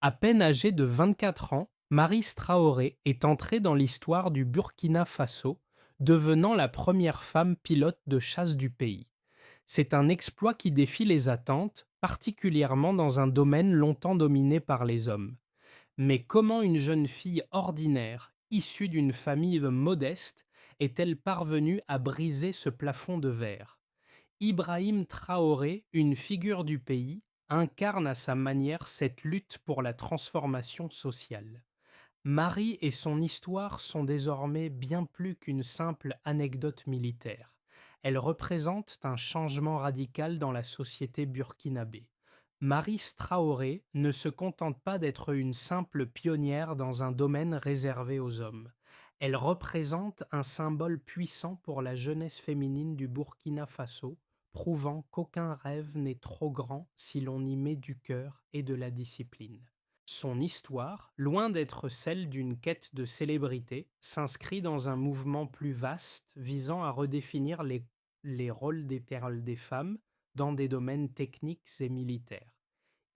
À peine âgée de 24 ans, Maryse Traoré est entrée dans l'histoire du Burkina Faso, devenant la première femme pilote de chasse du pays. C'est un exploit qui défie les attentes, particulièrement dans un domaine longtemps dominé par les hommes. Mais comment une jeune fille ordinaire, issue d'une famille modeste, est-elle parvenue à briser ce plafond de verre? Ibrahim Traoré, une figure du pays, incarne à sa manière cette lutte pour la transformation sociale. Marie et son histoire sont désormais bien plus qu'une simple anecdote militaire. Elles représentent un changement radical dans la société burkinabé. Marie Traoré ne se contente pas d'être une simple pionnière dans un domaine réservé aux hommes. Elle représente un symbole puissant pour la jeunesse féminine du Burkina Faso, prouvant qu'aucun rêve n'est trop grand si l'on y met du cœur et de la discipline. Son histoire, loin d'être celle d'une quête de célébrité, s'inscrit dans un mouvement plus vaste visant à redéfinir les rôles des femmes dans des domaines techniques et militaires.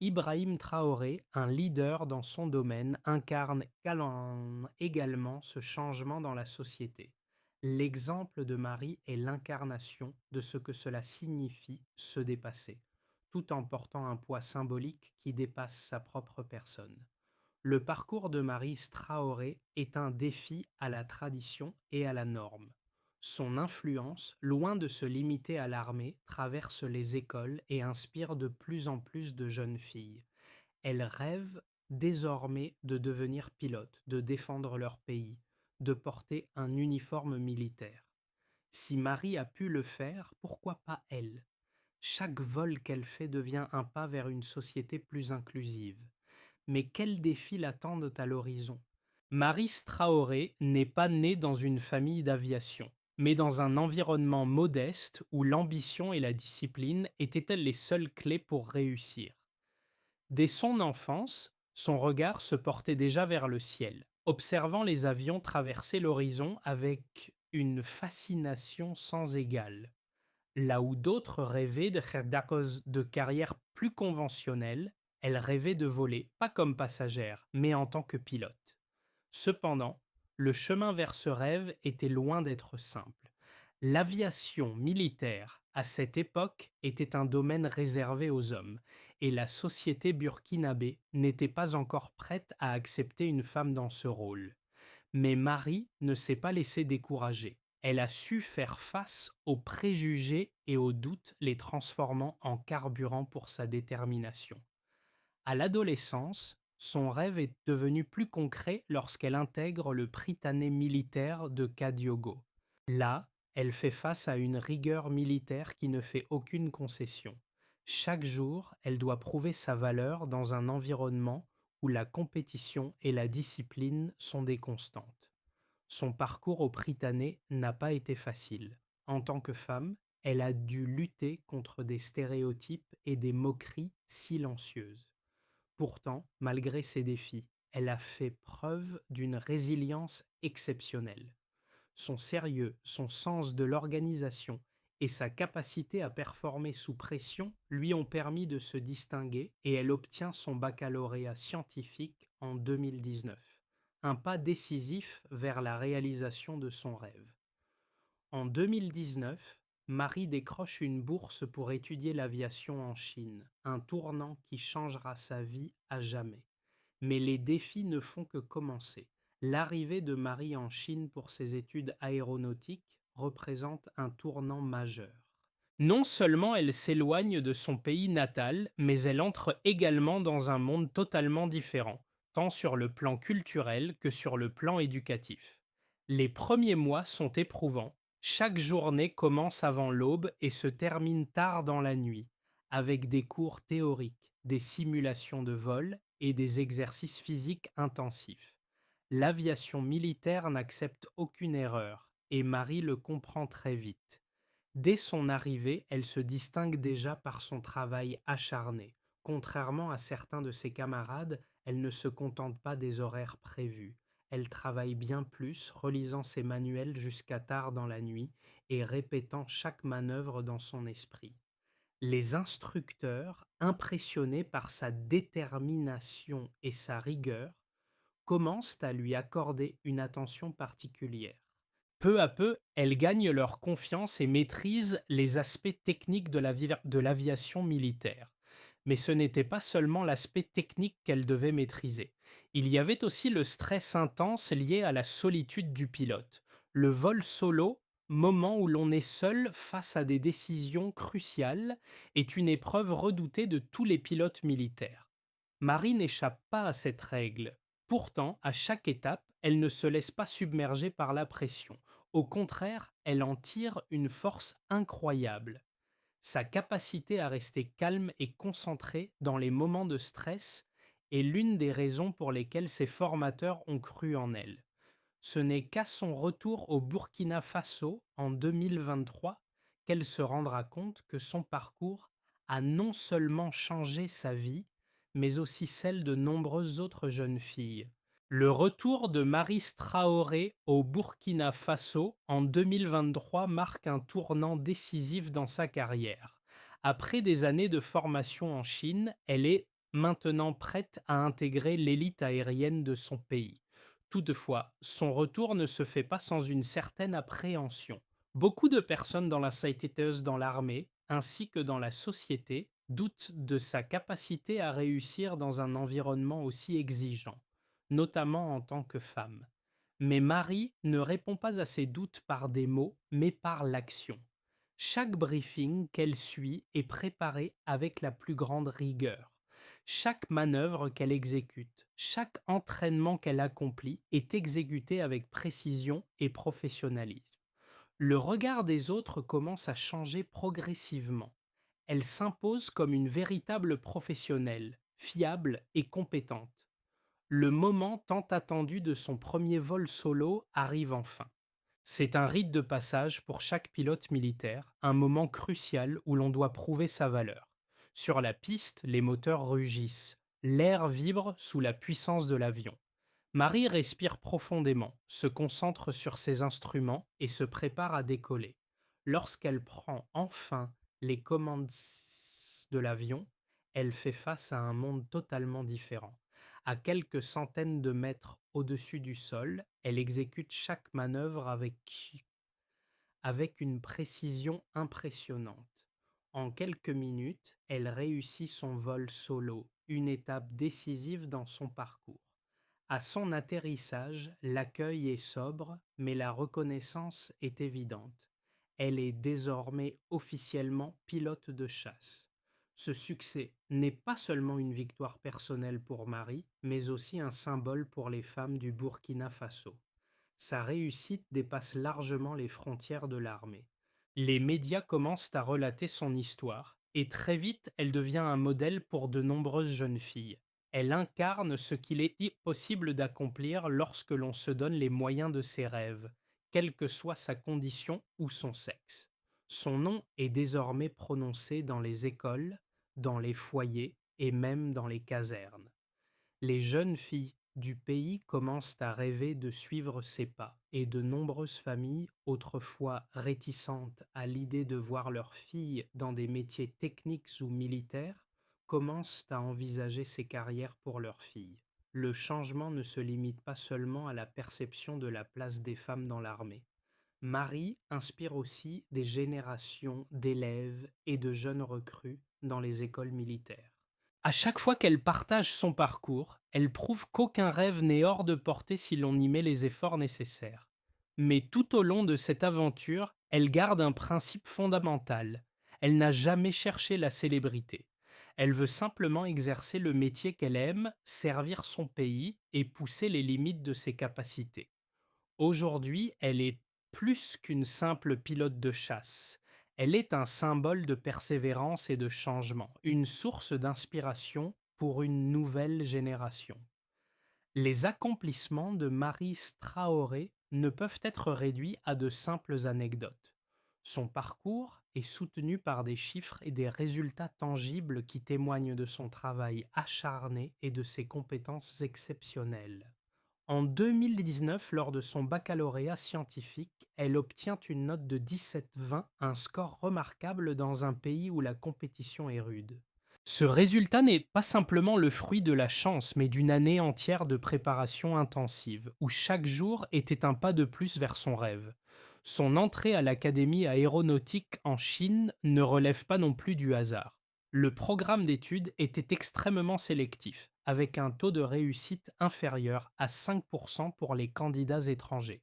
Ibrahim Traoré, un leader dans son domaine, incarne également ce changement dans la société. L'exemple de Marie est l'incarnation de ce que cela signifie se dépasser, tout en portant un poids symbolique qui dépasse sa propre personne. Le parcours de Marie Traoré est un défi à la tradition et à la norme. Son influence, loin de se limiter à l'armée, traverse les écoles et inspire de plus en plus de jeunes filles. Elles rêvent désormais de devenir pilotes, de défendre leur pays, de porter un uniforme militaire. Si Marie a pu le faire, pourquoi pas elle? Chaque vol qu'elle fait devient un pas vers une société plus inclusive. Mais quels défis l'attendent à l'horizon? Maryse Traoré n'est pas née dans une famille d'aviation, mais dans un environnement modeste où l'ambition et la discipline étaient-elles les seules clés pour réussir. Dès son enfance, son regard se portait déjà vers le ciel, observant les avions traverser l'horizon avec une fascination sans égale. Là où d'autres rêvaient de carrières plus conventionnelles, elle rêvait de voler, pas comme passagère, mais en tant que pilote. Cependant, le chemin vers ce rêve était loin d'être simple. L'aviation militaire, à cette époque, était un domaine réservé aux hommes, et la société burkinabé n'était pas encore prête à accepter une femme dans ce rôle. Mais Marie ne s'est pas laissée décourager. Elle a su faire face aux préjugés et aux doutes, les transformant en carburant pour sa détermination. À l'adolescence, son rêve est devenu plus concret lorsqu'elle intègre le Prytanée militaire de Kadiogo. Là, elle fait face à une rigueur militaire qui ne fait aucune concession. Chaque jour, elle doit prouver sa valeur dans un environnement où la compétition et la discipline sont des constantes. Son parcours au Prytanée n'a pas été facile. En tant que femme, elle a dû lutter contre des stéréotypes et des moqueries silencieuses. Pourtant, malgré ces défis, elle a fait preuve d'une résilience exceptionnelle. Son sérieux, son sens de l'organisation et sa capacité à performer sous pression lui ont permis de se distinguer et elle obtient son baccalauréat scientifique en 2019, un pas décisif vers la réalisation de son rêve. En 2019, Marie décroche une bourse pour étudier l'aviation en Chine, un tournant qui changera sa vie à jamais. Mais les défis ne font que commencer. L'arrivée de Marie en Chine pour ses études aéronautiques représente un tournant majeur. Non seulement elle s'éloigne de son pays natal, mais elle entre également dans un monde totalement différent, tant sur le plan culturel que sur le plan éducatif. Les premiers mois sont éprouvants. Chaque journée commence avant l'aube et se termine tard dans la nuit, avec des cours théoriques, des simulations de vol et des exercices physiques intensifs. L'aviation militaire n'accepte aucune erreur, et Marie le comprend très vite. Dès son arrivée, elle se distingue déjà par son travail acharné. Contrairement à certains de ses camarades, elle ne se contente pas des horaires prévus. Elle travaille bien plus, relisant ses manuels jusqu'à tard dans la nuit et répétant chaque manœuvre dans son esprit. Les instructeurs, impressionnés par sa détermination et sa rigueur, commencent à lui accorder une attention particulière. Peu à peu, elle gagne leur confiance et maîtrise les aspects techniques de l'aviation militaire. Mais ce n'était pas seulement l'aspect technique qu'elle devait maîtriser. Il y avait aussi le stress intense lié à la solitude du pilote. Le vol solo, moment où l'on est seul face à des décisions cruciales, est une épreuve redoutée de tous les pilotes militaires. Marie n'échappe pas à cette règle. Pourtant, à chaque étape, elle ne se laisse pas submerger par la pression. Au contraire, elle en tire une force incroyable. Sa capacité à rester calme et concentrée dans les moments de stress est l'une des raisons pour lesquelles ses formateurs ont cru en elle. Ce n'est qu'à son retour au Burkina Faso en 2023 qu'elle se rendra compte que son parcours a non seulement changé sa vie, mais aussi celle de nombreuses autres jeunes filles. Le retour de Maryse Traoré au Burkina Faso en 2023 marque un tournant décisif dans sa carrière. Après des années de formation en Chine, elle est maintenant prête à intégrer l'élite aérienne de son pays. Toutefois, son retour ne se fait pas sans une certaine appréhension. Beaucoup de personnes dans la société, dans l'armée, ainsi que dans la société, doutent de sa capacité à réussir dans un environnement aussi exigeant, notamment en tant que femme. Mais Marie ne répond pas à ces doutes par des mots, mais par l'action. Chaque briefing qu'elle suit est préparé avec la plus grande rigueur. Chaque manœuvre qu'elle exécute, chaque entraînement qu'elle accomplit est exécuté avec précision et professionnalisme. Le regard des autres commence à changer progressivement. Elle s'impose comme une véritable professionnelle, fiable et compétente. Le moment tant attendu de son premier vol solo arrive enfin. C'est un rite de passage pour chaque pilote militaire, un moment crucial où l'on doit prouver sa valeur. Sur la piste, les moteurs rugissent, l'air vibre sous la puissance de l'avion. Marie respire profondément, se concentre sur ses instruments et se prépare à décoller. Lorsqu'elle prend enfin les commandes de l'avion, elle fait face à un monde totalement différent. À quelques centaines de mètres au-dessus du sol, elle exécute chaque manœuvre avec une précision impressionnante. En quelques minutes, elle réussit son vol solo, une étape décisive dans son parcours. À son atterrissage, l'accueil est sobre, mais la reconnaissance est évidente. Elle est désormais officiellement pilote de chasse. Ce succès n'est pas seulement une victoire personnelle pour Marie, mais aussi un symbole pour les femmes du Burkina Faso. Sa réussite dépasse largement les frontières de l'armée. Les médias commencent à relater son histoire, et très vite elle devient un modèle pour de nombreuses jeunes filles. Elle incarne ce qu'il est possible d'accomplir lorsque l'on se donne les moyens de ses rêves, quelle que soit sa condition ou son sexe. Son nom est désormais prononcé dans les écoles, dans les foyers et même dans les casernes. Les jeunes filles du pays commencent à rêver de suivre ses pas, et de nombreuses familles, autrefois réticentes à l'idée de voir leurs filles dans des métiers techniques ou militaires, commencent à envisager ces carrières pour leurs filles. Le changement ne se limite pas seulement à la perception de la place des femmes dans l'armée. Marie inspire aussi des générations d'élèves et de jeunes recrues dans les écoles militaires. À chaque fois qu'elle partage son parcours, elle prouve qu'aucun rêve n'est hors de portée si l'on y met les efforts nécessaires. Mais tout au long de cette aventure, elle garde un principe fondamental. Elle n'a jamais cherché la célébrité. Elle veut simplement exercer le métier qu'elle aime, servir son pays et pousser les limites de ses capacités. Aujourd'hui, elle est plus qu'une simple pilote de chasse. Elle est un symbole de persévérance et de changement, une source d'inspiration pour une nouvelle génération. Les accomplissements de Marie Traoré ne peuvent être réduits à de simples anecdotes. Son parcours est soutenu par des chiffres et des résultats tangibles qui témoignent de son travail acharné et de ses compétences exceptionnelles. En 2019, lors de son baccalauréat scientifique, elle obtient une note de 17,20, un score remarquable dans un pays où la compétition est rude. Ce résultat n'est pas simplement le fruit de la chance, mais d'une année entière de préparation intensive, où chaque jour était un pas de plus vers son rêve. Son entrée à l'Académie aéronautique en Chine ne relève pas non plus du hasard. Le programme d'études était extrêmement sélectif, avec un taux de réussite inférieur à 5% pour les candidats étrangers.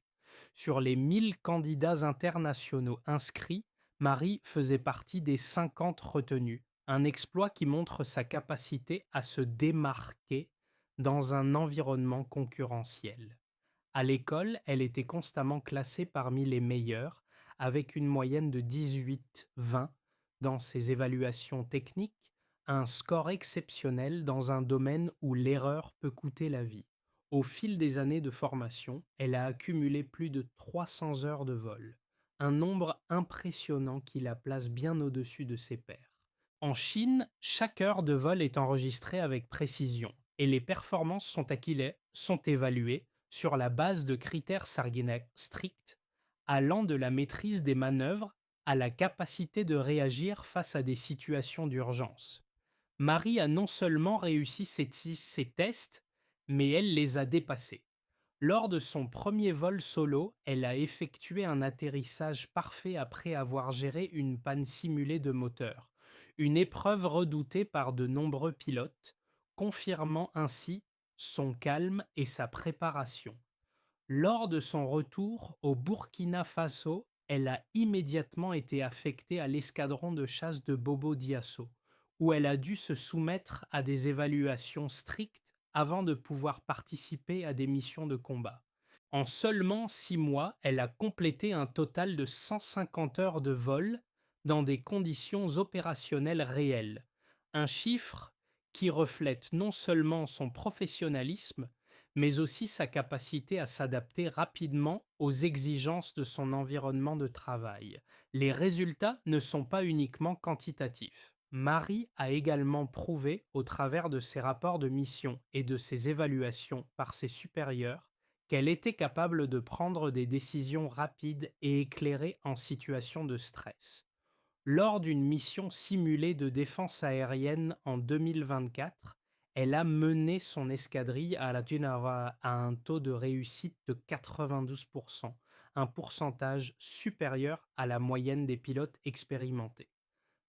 Sur les 1000 candidats internationaux inscrits, Marie faisait partie des 50 retenus, un exploit qui montre sa capacité à se démarquer dans un environnement concurrentiel. À l'école, elle était constamment classée parmi les meilleures, avec une moyenne de 18-20 dans ses évaluations techniques, un score exceptionnel dans un domaine où l'erreur peut coûter la vie. Au fil des années de formation, elle a accumulé plus de 300 heures de vol, un nombre impressionnant qui la place bien au-dessus de ses pairs. En Chine, chaque heure de vol est enregistrée avec précision et les performances sont évaluées sur la base de critères stricts allant de la maîtrise des manœuvres à la capacité de réagir face à des situations d'urgence. Marie a non seulement réussi ses tests, mais elle les a dépassés. Lors de son premier vol solo, elle a effectué un atterrissage parfait après avoir géré une panne simulée de moteur, une épreuve redoutée par de nombreux pilotes, confirmant ainsi son calme et sa préparation. Lors de son retour au Burkina Faso, elle a immédiatement été affectée à l'escadron de chasse de Bobo Diosso, où elle a dû se soumettre à des évaluations strictes avant de pouvoir participer à des missions de combat. En seulement 6 mois, elle a complété un total de 150 heures de vol dans des conditions opérationnelles réelles, un chiffre qui reflète non seulement son professionnalisme, mais aussi sa capacité à s'adapter rapidement aux exigences de son environnement de travail. Les résultats ne sont pas uniquement quantitatifs. Marie a également prouvé, au travers de ses rapports de mission et de ses évaluations par ses supérieurs, qu'elle était capable de prendre des décisions rapides et éclairées en situation de stress. Lors d'une mission simulée de défense aérienne en 2024, elle a mené son escadrille à la Genova à un taux de réussite de 92%, un pourcentage supérieur à la moyenne des pilotes expérimentés.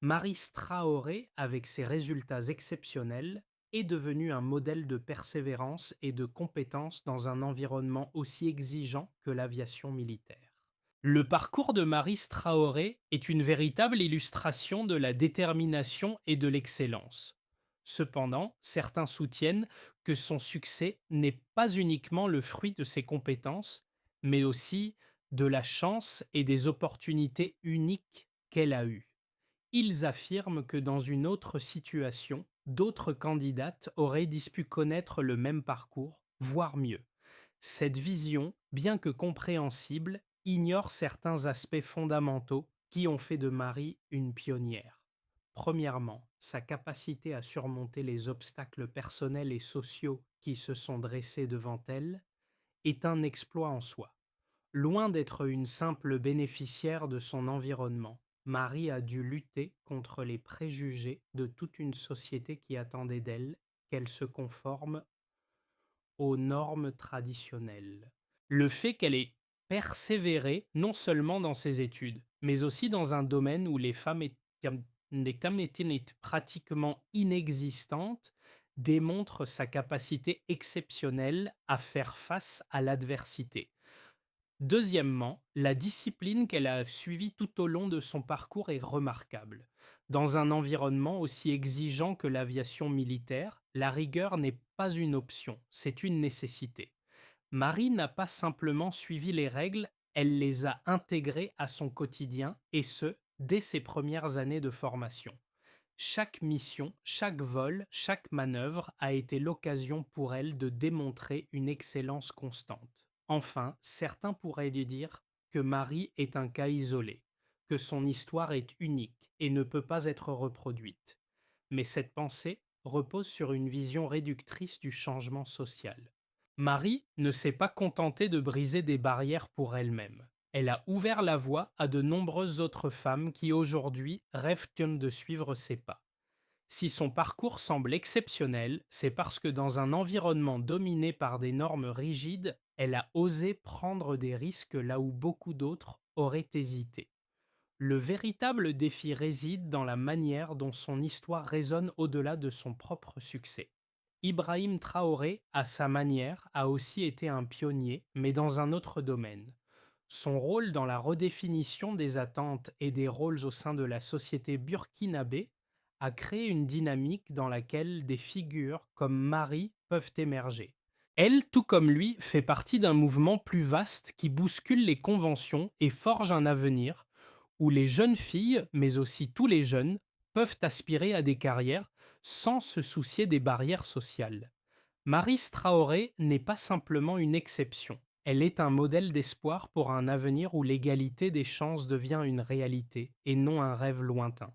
Maris Traoré, avec ses résultats exceptionnels, est devenu un modèle de persévérance et de compétence dans un environnement aussi exigeant que l'aviation militaire. Le parcours de Maris Traoré est une véritable illustration de la détermination et de l'excellence. Cependant, certains soutiennent que son succès n'est pas uniquement le fruit de ses compétences, mais aussi de la chance et des opportunités uniques qu'elle a eues. Ils affirment que dans une autre situation, d'autres candidates auraient pu connaître le même parcours, voire mieux. Cette vision, bien que compréhensible, ignore certains aspects fondamentaux qui ont fait de Marie une pionnière. Premièrement, sa capacité à surmonter les obstacles personnels et sociaux qui se sont dressés devant elle est un exploit en soi. Loin d'être une simple bénéficiaire de son environnement, Marie a dû lutter contre les préjugés de toute une société qui attendait d'elle qu'elle se conforme aux normes traditionnelles. Le fait qu'elle ait persévéré non seulement dans ses études, mais aussi dans un domaine où les femmes étaient pratiquement inexistantes, démontre sa capacité exceptionnelle à faire face à l'adversité. Deuxièmement, la discipline qu'elle a suivie tout au long de son parcours est remarquable. Dans un environnement aussi exigeant que l'aviation militaire, la rigueur n'est pas une option, c'est une nécessité. Marie n'a pas simplement suivi les règles, elle les a intégrées à son quotidien, et ce, dès ses premières années de formation. Chaque mission, chaque vol, chaque manœuvre a été l'occasion pour elle de démontrer une excellence constante. Enfin, certains pourraient lui dire que Marie est un cas isolé, que son histoire est unique et ne peut pas être reproduite. Mais cette pensée repose sur une vision réductrice du changement social. Marie ne s'est pas contentée de briser des barrières pour elle-même. Elle a ouvert la voie à de nombreuses autres femmes qui aujourd'hui rêvent de suivre ses pas. Si son parcours semble exceptionnel, c'est parce que dans un environnement dominé par des normes rigides, elle a osé prendre des risques là où beaucoup d'autres auraient hésité. Le véritable défi réside dans la manière dont son histoire résonne au-delà de son propre succès. Ibrahim Traoré, à sa manière, a aussi été un pionnier, mais dans un autre domaine. Son rôle dans la redéfinition des attentes et des rôles au sein de la société burkinabé a créé une dynamique dans laquelle des figures comme Marie peuvent émerger. Elle, tout comme lui, fait partie d'un mouvement plus vaste qui bouscule les conventions et forge un avenir où les jeunes filles, mais aussi tous les jeunes, peuvent aspirer à des carrières sans se soucier des barrières sociales. Maryse Traoré n'est pas simplement une exception, elle est un modèle d'espoir pour un avenir où l'égalité des chances devient une réalité et non un rêve lointain.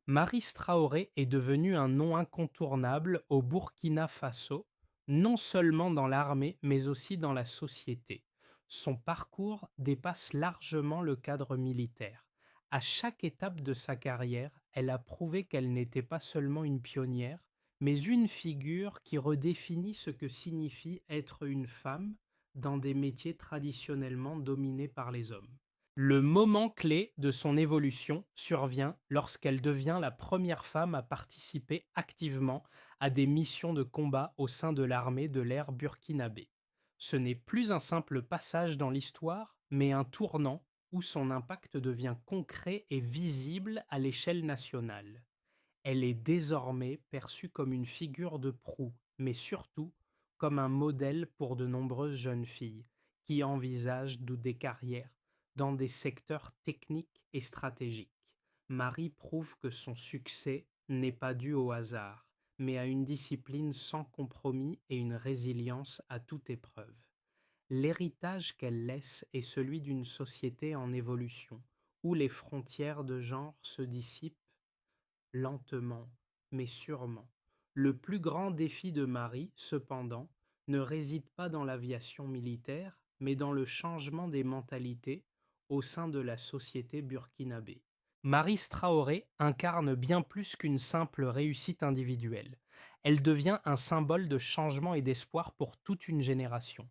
Maryse Traoré est devenue un nom incontournable au Burkina Faso, non seulement dans l'armée mais aussi dans la société. Son parcours dépasse largement le cadre militaire. À chaque étape de sa carrière, elle a prouvé qu'elle n'était pas seulement une pionnière, mais une figure qui redéfinit ce que signifie être une femme dans des métiers traditionnellement dominés par les hommes. Le moment clé de son évolution survient lorsqu'elle devient la première femme à participer activement à des missions de combat au sein de l'armée de l'ère burkinabé. Ce n'est plus un simple passage dans l'histoire, mais un tournant où son impact devient concret et visible à l'échelle nationale. Elle est désormais perçue comme une figure de proue, mais surtout comme un modèle pour de nombreuses jeunes filles qui envisagent des carrières dans des secteurs techniques et stratégiques. Marie prouve que son succès n'est pas dû au hasard, mais à une discipline sans compromis et une résilience à toute épreuve. L'héritage qu'elle laisse est celui d'une société en évolution, où les frontières de genre se dissipent lentement, mais sûrement. Le plus grand défi de Marie, cependant, ne réside pas dans l'aviation militaire, mais dans le changement des mentalités au sein de la société burkinabé. Marie Traoré incarne bien plus qu'une simple réussite individuelle. Elle devient un symbole de changement et d'espoir pour toute une génération.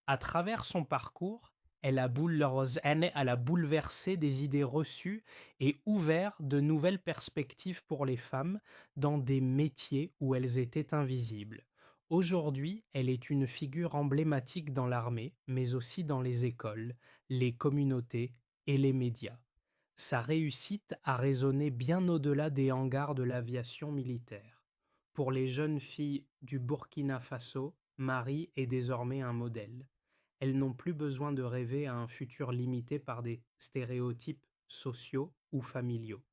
À travers son parcours, elle a bouleversé des idées reçues et ouvert de nouvelles perspectives pour les femmes dans des métiers où elles étaient invisibles. Aujourd'hui, elle est une figure emblématique dans l'armée, mais aussi dans les écoles, les communautés et les médias. Sa réussite a résonné bien au-delà des hangars de l'aviation militaire. Pour les jeunes filles du Burkina Faso, Marie est désormais un modèle. Elles n'ont plus besoin de rêver à un futur limité par des stéréotypes sociaux ou familiaux.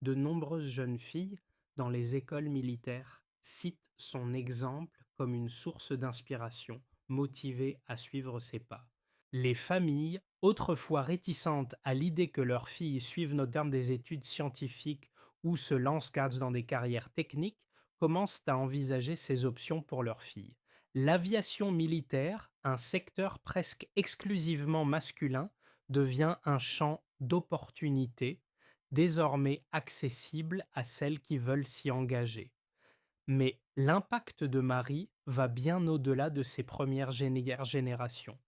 De nombreuses jeunes filles, dans les écoles militaires, citent son exemple comme une source d'inspiration, motivée à suivre ses pas. Les familles, autrefois réticentes à l'idée que leurs filles suivent notamment des études scientifiques ou se lancent dans des carrières techniques, commencent à envisager ces options pour leurs filles. L'aviation militaire, un secteur presque exclusivement masculin, devient un champ d'opportunités désormais accessible à celles qui veulent s'y engager. Mais l'impact de Marie va bien au-delà de ses premières générations.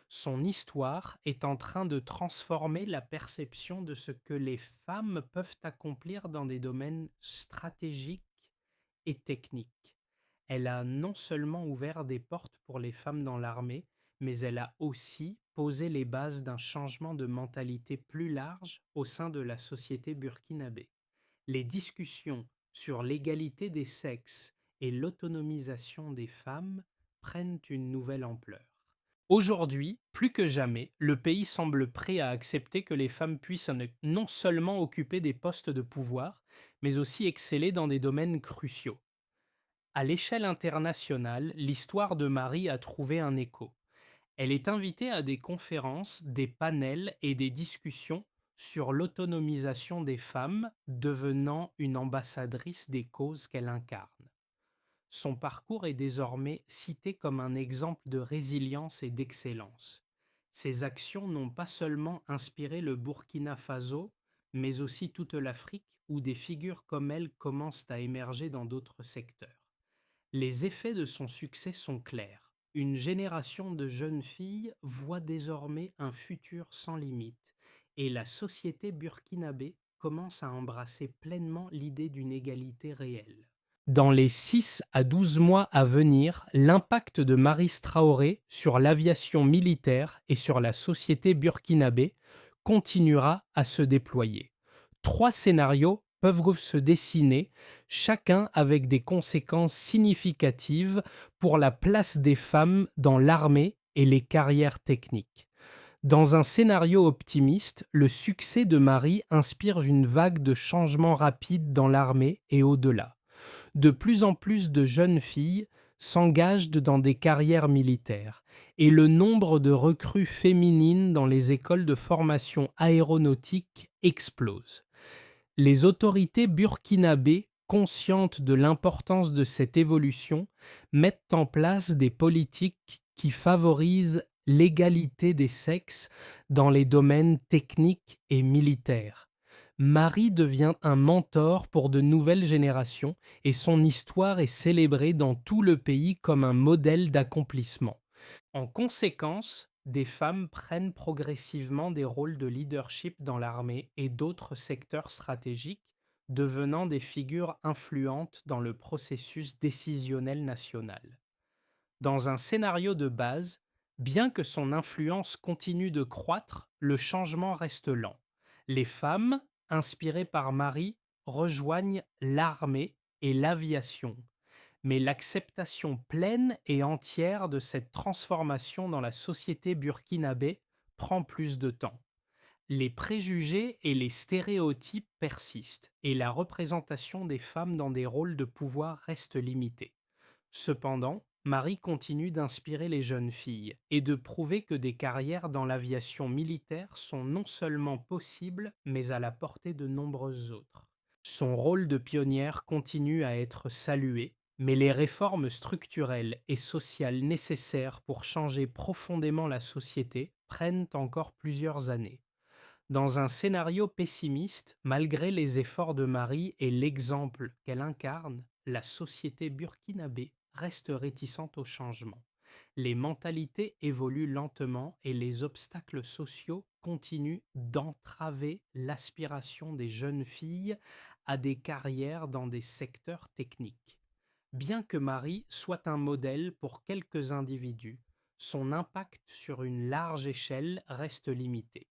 Son histoire est en train de transformer la perception de ce que les femmes peuvent accomplir dans des domaines stratégiques et techniques. Elle a non seulement ouvert des portes pour les femmes dans l'armée, mais elle a aussi posé les bases d'un changement de mentalité plus large au sein de la société burkinabé. Les discussions sur l'égalité des sexes et l'autonomisation des femmes prennent une nouvelle ampleur. Aujourd'hui, plus que jamais, le pays semble prêt à accepter que les femmes puissent non seulement occuper des postes de pouvoir, mais aussi exceller dans des domaines cruciaux. À l'échelle internationale, l'histoire de Marie a trouvé un écho. Elle est invitée à des conférences, des panels et des discussions sur l'autonomisation des femmes, devenant une ambassadrice des causes qu'elle incarne. Son parcours est désormais cité comme un exemple de résilience et d'excellence. Ses actions n'ont pas seulement inspiré le Burkina Faso, mais aussi toute l'Afrique, où des figures comme elle commencent à émerger dans d'autres secteurs. Les effets de son succès sont clairs. Une génération de jeunes filles voit désormais un futur sans limite, et la société burkinabé commence à embrasser pleinement l'idée d'une égalité réelle. Dans les 6 à 12 mois à venir, l'impact de Maris Traoré sur l'aviation militaire et sur la société burkinabé continuera à se déployer. 3 scénarios peuvent se dessiner, chacun avec des conséquences significatives pour la place des femmes dans l'armée et les carrières techniques. Dans un scénario optimiste, le succès de Marie inspire une vague de changements rapides dans l'armée et au-delà. De plus en plus de jeunes filles s'engagent dans des carrières militaires et le nombre de recrues féminines dans les écoles de formation aéronautique explose. Les autorités burkinabées, conscientes de l'importance de cette évolution, mettent en place des politiques qui favorisent l'égalité des sexes dans les domaines techniques et militaires. Marie devient un mentor pour de nouvelles générations et son histoire est célébrée dans tout le pays comme un modèle d'accomplissement. En conséquence, des femmes prennent progressivement des rôles de leadership dans l'armée et d'autres secteurs stratégiques, devenant des figures influentes dans le processus décisionnel national. Dans un scénario de base, bien que son influence continue de croître, le changement reste lent. Les femmes, inspirées par Marie, rejoignent l'armée et l'aviation, mais l'acceptation pleine et entière de cette transformation dans la société burkinabé prend plus de temps. Les préjugés et les stéréotypes persistent, et la représentation des femmes dans des rôles de pouvoir reste limitée. Cependant, Marie continue d'inspirer les jeunes filles et de prouver que des carrières dans l'aviation militaire sont non seulement possibles, mais à la portée de nombreuses autres. Son rôle de pionnière continue à être salué, mais les réformes structurelles et sociales nécessaires pour changer profondément la société prennent encore plusieurs années. Dans un scénario pessimiste, malgré les efforts de Marie et l'exemple qu'elle incarne, la société burkinabé reste réticente au changement. Les mentalités évoluent lentement et les obstacles sociaux continuent d'entraver l'aspiration des jeunes filles à des carrières dans des secteurs techniques. Bien que Marie soit un modèle pour quelques individus, son impact sur une large échelle reste limité.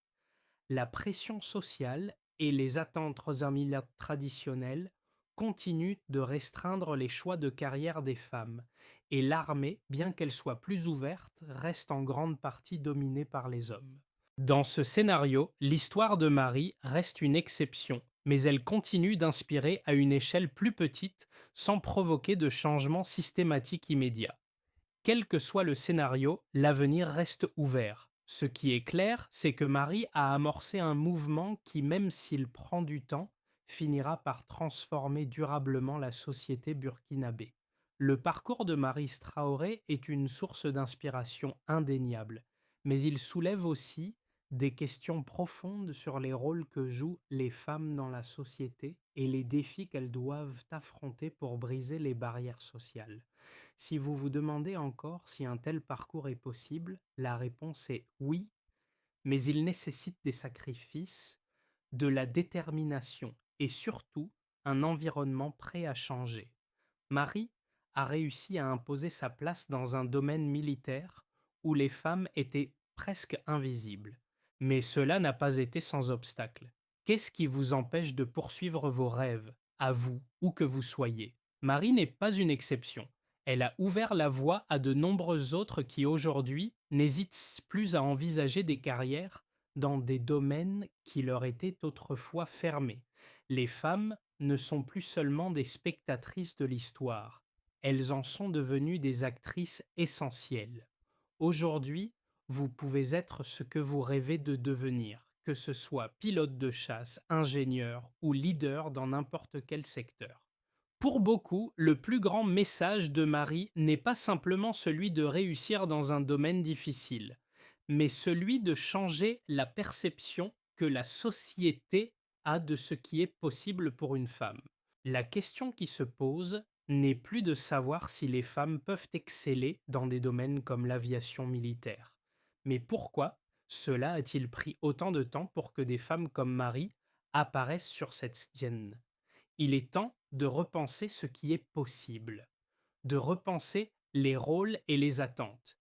La pression sociale et les attentes traditionnelles continuent de restreindre les choix de carrière des femmes, et l'armée, bien qu'elle soit plus ouverte, reste en grande partie dominée par les hommes. Dans ce scénario, l'histoire de Marie reste une exception, mais elle continue d'inspirer à une échelle plus petite sans provoquer de changements systématiques immédiats. Quel que soit le scénario, l'avenir reste ouvert. Ce qui est clair, c'est que Marie a amorcé un mouvement qui, même s'il prend du temps, finira par transformer durablement la société burkinabé. Le parcours de Marie Traoré est une source d'inspiration indéniable, mais il soulève aussi des questions profondes sur les rôles que jouent les femmes dans la société et les défis qu'elles doivent affronter pour briser les barrières sociales. Si vous vous demandez encore si un tel parcours est possible, la réponse est oui, mais il nécessite des sacrifices, de la détermination et surtout un environnement prêt à changer. Marie a réussi à imposer sa place dans un domaine militaire où les femmes étaient presque invisibles. Mais cela n'a pas été sans obstacle. Qu'est-ce qui vous empêche de poursuivre vos rêves, à vous, où que vous soyez? Marie n'est pas une exception. Elle a ouvert la voie à de nombreux autres qui aujourd'hui n'hésitent plus à envisager des carrières dans des domaines qui leur étaient autrefois fermés. Les femmes ne sont plus seulement des spectatrices de l'histoire, elles en sont devenues des actrices essentielles. Aujourd'hui, vous pouvez être ce que vous rêvez de devenir, que ce soit pilote de chasse, ingénieur ou leader dans n'importe quel secteur. Pour beaucoup, le plus grand message de Marie n'est pas simplement celui de réussir dans un domaine difficile, mais celui de changer la perception que la société a de ce qui est possible pour une femme. La question qui se pose n'est plus de savoir si les femmes peuvent exceller dans des domaines comme l'aviation militaire, mais pourquoi cela a-t-il pris autant de temps pour que des femmes comme Marie apparaissent sur cette scène? Il est temps de repenser ce qui est possible, de repenser les rôles et les attentes,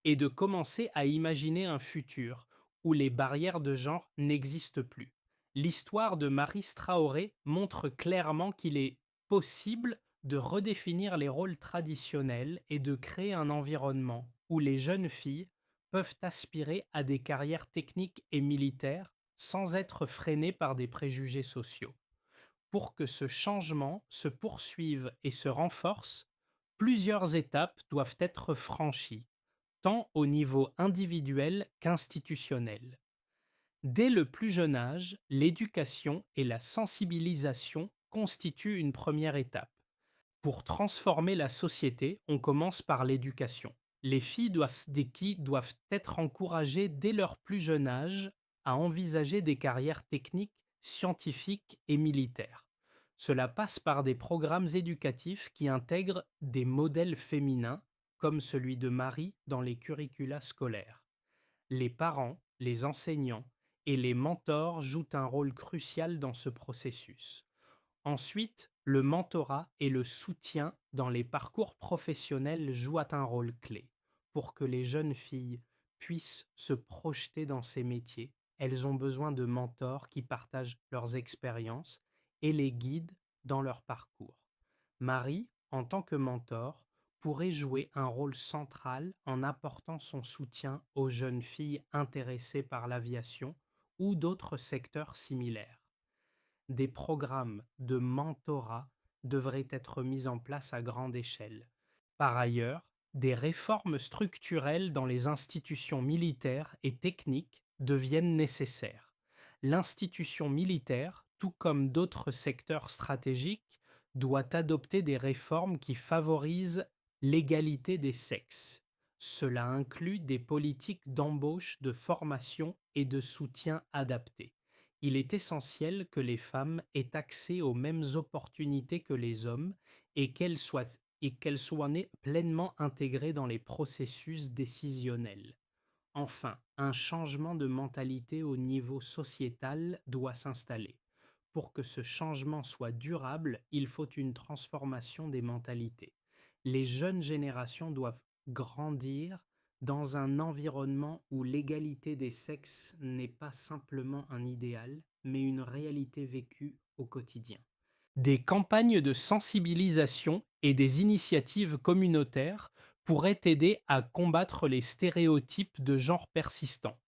et de commencer à imaginer un futur où les barrières de genre n'existent plus. L'histoire de Marie Traoré montre clairement qu'il est possible de redéfinir les rôles traditionnels et de créer un environnement où les jeunes filles peuvent aspirer à des carrières techniques et militaires sans être freinées par des préjugés sociaux. Pour que ce changement se poursuive et se renforce, plusieurs étapes doivent être franchies, tant au niveau individuel qu'institutionnel. Dès le plus jeune âge, l'éducation et la sensibilisation constituent une première étape. Pour transformer la société, on commence par l'éducation. Les filles doivent être encouragées dès leur plus jeune âge à envisager des carrières techniques, scientifiques et militaires. Cela passe par des programmes éducatifs qui intègrent des modèles féminins, comme celui de Marie dans les curricula scolaires. Les parents, les enseignants et les mentors jouent un rôle crucial dans ce processus. Ensuite, le mentorat et le soutien dans les parcours professionnels jouent un rôle clé. Pour que les jeunes filles puissent se projeter dans ces métiers, elles ont besoin de mentors qui partagent leurs expériences et les guident dans leur parcours. Marie, en tant que mentor, pourrait jouer un rôle central en apportant son soutien aux jeunes filles intéressées par l'aviation ou d'autres secteurs similaires. Des programmes de mentorat devraient être mis en place à grande échelle. Par ailleurs, des réformes structurelles dans les institutions militaires et techniques deviennent nécessaires. L'institution militaire, tout comme d'autres secteurs stratégiques, doit adopter des réformes qui favorisent l'égalité des sexes. Cela inclut des politiques d'embauche, de formation et de soutien adaptées. Il est essentiel que les femmes aient accès aux mêmes opportunités que les hommes et qu'elles soient pleinement intégrées dans les processus décisionnels. Enfin, un changement de mentalité au niveau sociétal doit s'installer. Pour que ce changement soit durable, il faut une transformation des mentalités. Les jeunes générations doivent grandir dans un environnement où l'égalité des sexes n'est pas simplement un idéal, mais une réalité vécue au quotidien. Des campagnes de sensibilisation et des initiatives communautaires pourraient aider à combattre les stéréotypes de genre persistants.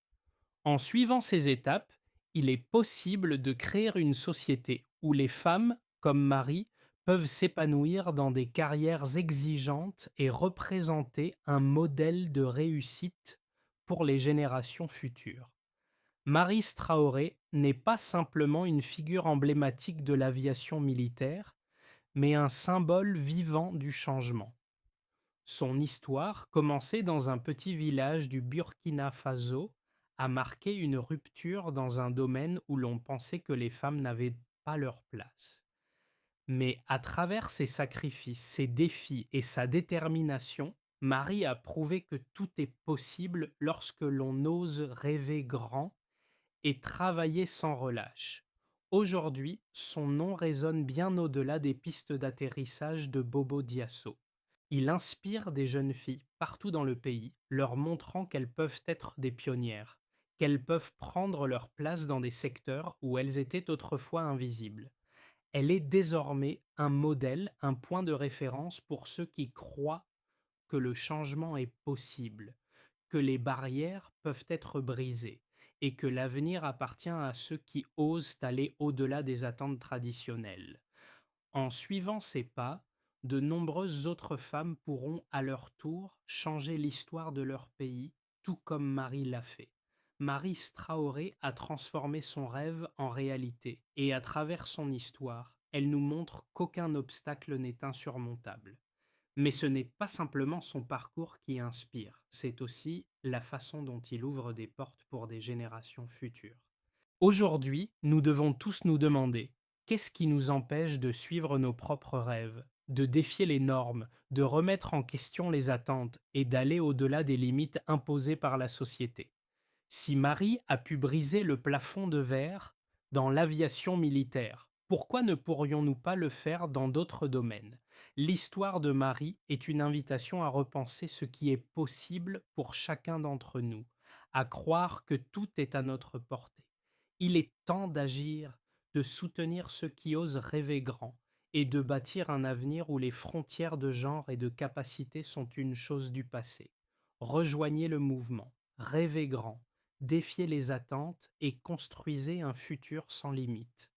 En suivant ces étapes, il est possible de créer une société où les femmes, comme Marie, peuvent s'épanouir dans des carrières exigeantes et représenter un modèle de réussite pour les générations futures. Marie Traoré n'est pas simplement une figure emblématique de l'aviation militaire, mais un symbole vivant du changement. Son histoire, commencée dans un petit village du Burkina Faso, a marqué une rupture dans un domaine où l'on pensait que les femmes n'avaient pas leur place. Mais à travers ses sacrifices, ses défis et sa détermination, Marie a prouvé que tout est possible lorsque l'on ose rêver grand et travailler sans relâche. Aujourd'hui, son nom résonne bien au-delà des pistes d'atterrissage de Bobo Diasso. Il inspire des jeunes filles partout dans le pays, leur montrant qu'elles peuvent être des pionnières, qu'elles peuvent prendre leur place dans des secteurs où elles étaient autrefois invisibles. Elle est désormais un modèle, un point de référence pour ceux qui croient que le changement est possible, que les barrières peuvent être brisées et que l'avenir appartient à ceux qui osent aller au-delà des attentes traditionnelles. En suivant ces pas, de nombreuses autres femmes pourront à leur tour changer l'histoire de leur pays, tout comme Marie l'a fait. Marie Traoré a transformé son rêve en réalité et à travers son histoire, elle nous montre qu'aucun obstacle n'est insurmontable. Mais ce n'est pas simplement son parcours qui inspire, c'est aussi la façon dont il ouvre des portes pour des générations futures. Aujourd'hui, nous devons tous nous demander: qu'est-ce qui nous empêche de suivre nos propres rêves, de défier les normes, de remettre en question les attentes et d'aller au-delà des limites imposées par la société? Si Marie a pu briser le plafond de verre dans l'aviation militaire, pourquoi ne pourrions-nous pas le faire dans d'autres domaines? L'histoire de Marie est une invitation à repenser ce qui est possible pour chacun d'entre nous, à croire que tout est à notre portée. Il est temps d'agir, de soutenir ceux qui osent rêver grand et de bâtir un avenir où les frontières de genre et de capacité sont une chose du passé. Rejoignez le mouvement, rêvez grand, défiez les attentes et construisez un futur sans limite.